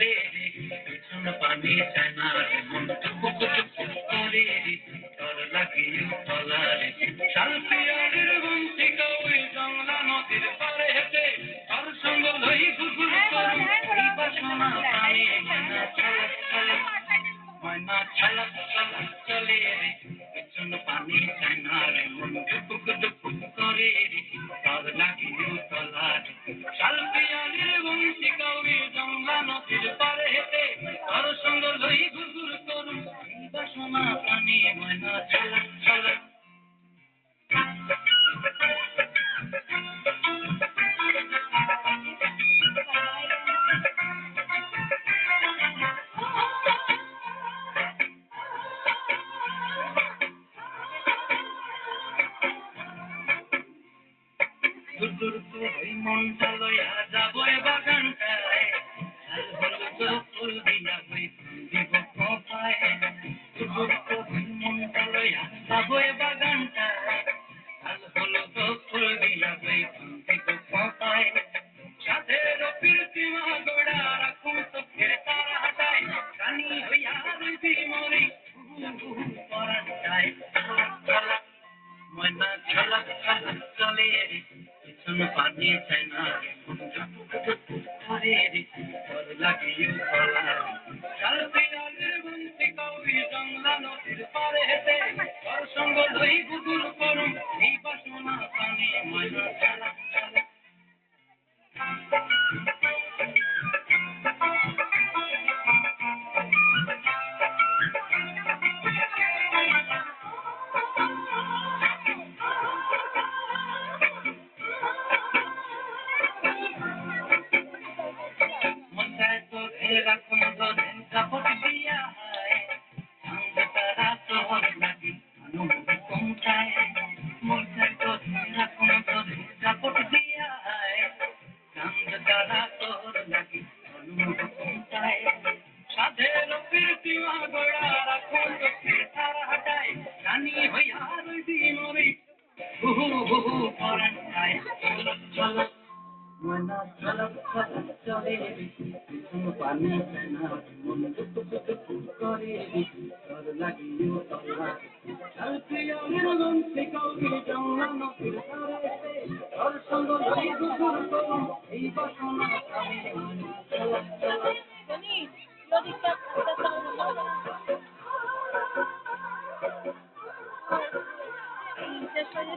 চলে রে পিছন পানি চায় না রে মন টুকুক টুকুক করে রে তর লাগে তলা রে শাল পিয়ারের বংশিকা ওই জংলা নদীর পারে হেঁটে তার সঙ্গ লই গুগুর করুম এই বাসনা প্রাণে ময়না ছলক ছলক চলে রে পিছন পানি চায় না রে মন টুকুক টুকুক করে রে তর লাগে তলা রে শাল পিয়ারের বংশিকা ওই জংলা নদীর পারে হেঁটে তার সঙ্গ লই গুগুর করুম এই বাসনা প্রাণে ময়না ছলক ছলক দুদুর ওই মনটা লইয়া যাবো এ বাগানটায় শাল হলুদ ফুল দিয়া বই দিব কোপায় দুদুর ওই মনটা লইয়া যাবো এ বাগানটায় শাল হলুদ ফুল দিয়া বই দিব কোপায় সাধের প্রীতিমা গোড়া রাখুন চোখের তারা হাটায় রানী হইয়া রইবি মরি পরান যায় ঝলক ময়না ঝলক ঝলক চলে রে পিছন পানি চায় না রে করে রে তর লাগে তলা শাল পিয়ালের বংশিকা ওই জংলা নদীর পারে হেঁটে তোর সঙ্গ লই গুগুর করুম এই বাসনা প্রাণে ময়না ঝলক ঝলক মনটায় তো রাখুন ধরেন কাপড় দিয়া হয় চাঁদ তারা তোর লাগি অনুভব কমটায় মনটায় তো রাখুন ধরেন কাপড় দিয়া হয় চাঁদ তারা তোর লাগি অনুভব কমটায় সাধের প্রীতিমা গোড়া রাখুন চোখে তারা হাটায় রানী হইয়া রইবি মরি হুহু হুহু পরান যায় ঝলক ঝলক ময়না ঝলক ঝলক চলে রে পিছন পানি চায় না মন টুকুক টুকুক করে রে তর লাগে তলা শাল পিয়ালের বংশিকা ওই জংলা নদীর পারে তোর সঙ্গ লই গুগুর করুম এই বাসনা প্রাণে ময়না ঝলক ঝলক শেষ হয়ে